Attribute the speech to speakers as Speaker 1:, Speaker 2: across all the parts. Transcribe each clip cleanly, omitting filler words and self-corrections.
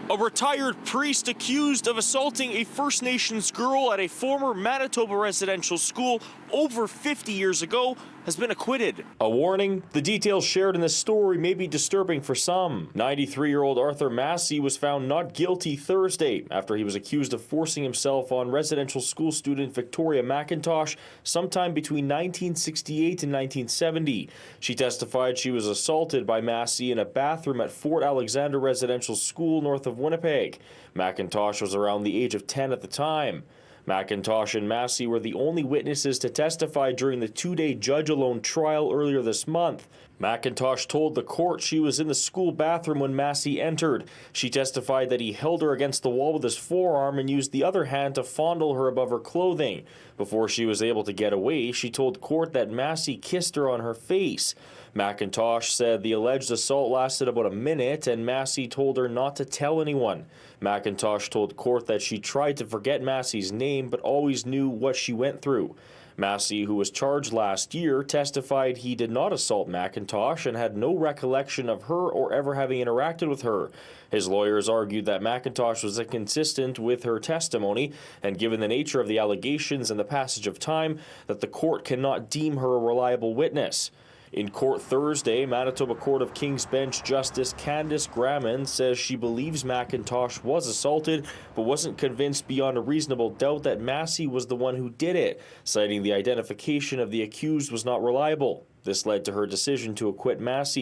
Speaker 1: A retired priest accused of assaulting a First Nations girl at a former Manitoba residential school over 50 years ago has been acquitted. A warning, the details shared in this story may be disturbing for some. 93-year-old Arthur Masse was found not guilty Thursday after he was accused of forcing himself on residential school student Victoria McIntosh sometime between 1968 and 1970. She testified she was assaulted by Masse in a bathroom at Fort Alexander Residential School north of Winnipeg. McIntosh was around the age of 10 at the time. McIntosh and Masse were the only witnesses to testify during the two-day judge-alone trial earlier this month. McIntosh told the court she was in the school bathroom when Masse entered. She testified that he held her against the wall with his forearm and used the other hand to fondle her above her clothing. Before she was able to get away, she told court that Masse kissed her on her face. McIntosh said the alleged assault lasted about a minute and Masse told her not to tell anyone. McIntosh told court that she tried to forget Masse's name but always knew what she went through. Masse, who was charged last year, testified he did not assault McIntosh and had no recollection of her or ever having interacted with her. His lawyers argued that McIntosh was inconsistent with her testimony, and given the nature of the allegations and the passage of time, that the court cannot deem her a reliable witness. In court Thursday, Manitoba Court of King's Bench Justice Candice Graman says she believes McIntosh was assaulted, but wasn't convinced beyond a reasonable doubt that Masse was the one who did it, citing the identification of the accused was not reliable. This led to her decision to acquit Masse.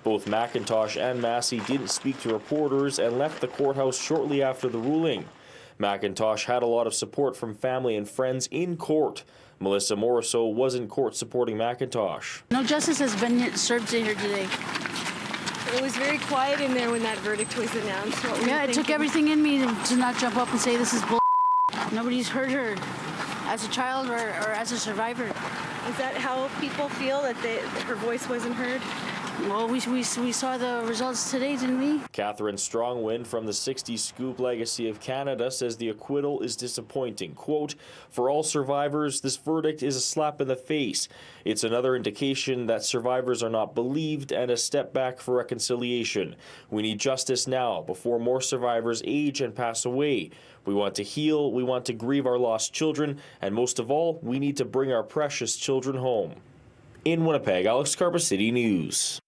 Speaker 1: Both McIntosh and Masse didn't speak to reporters and left the courthouse shortly after the ruling. McIntosh had a lot of support from family and friends in court. Melissa Morisseau was in court supporting McIntosh.
Speaker 2: No justice has been served here today.
Speaker 3: It was very quiet in there when that verdict was announced.
Speaker 2: Yeah, it took everything in me to not jump up and say this is bull. Nobody's heard her as a child or as a survivor.
Speaker 3: Is that how people feel, that her voice wasn't heard?
Speaker 2: Well, we saw the results today, didn't we?
Speaker 1: Catherine Strongwind from the 60 Scoop Legacy of Canada says the acquittal is disappointing. Quote, "For all survivors, this verdict is a slap in the face. It's another indication that survivors are not believed and a step back for reconciliation. We need justice now before more survivors age and pass away. We want to heal, we want to grieve our lost children, and most of all, we need to bring our precious children home." In Winnipeg, Alex Karpa, City News.